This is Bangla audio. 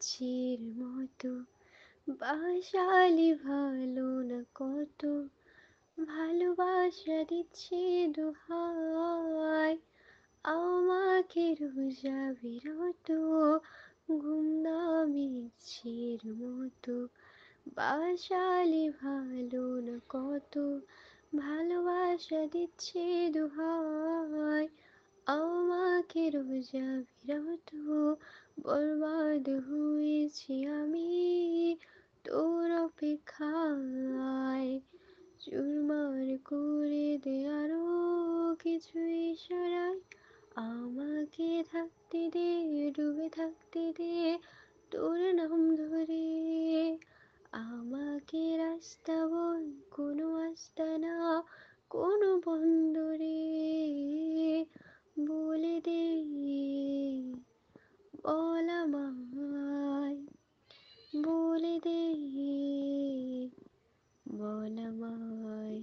ইচ্ছের মতো বাসালি ভালো না কত, ভালোবাসা দিচ্ছে দোহাই, আমাকে রোজা বিরত গুমনাম ইচ্ছের মতো বাসালি ভালো না কত, ভালোবাসা দিচ্ছে দোহাই, আমাকে রোজা বিরত, বরবাদ হয়েছি আমি তোর অপেক্ষায়, চুরমার করে দে আরো কিছু ইশারায়, আমাকে থাকতে দে, ডুবে থাকতে দে তোর নাম ধরে, আমাকে রাস্তা বল কোনো আস্তানা, কোনো বন্দরে, বলে দে, বল আমায়, বলে দে, বল আমায়।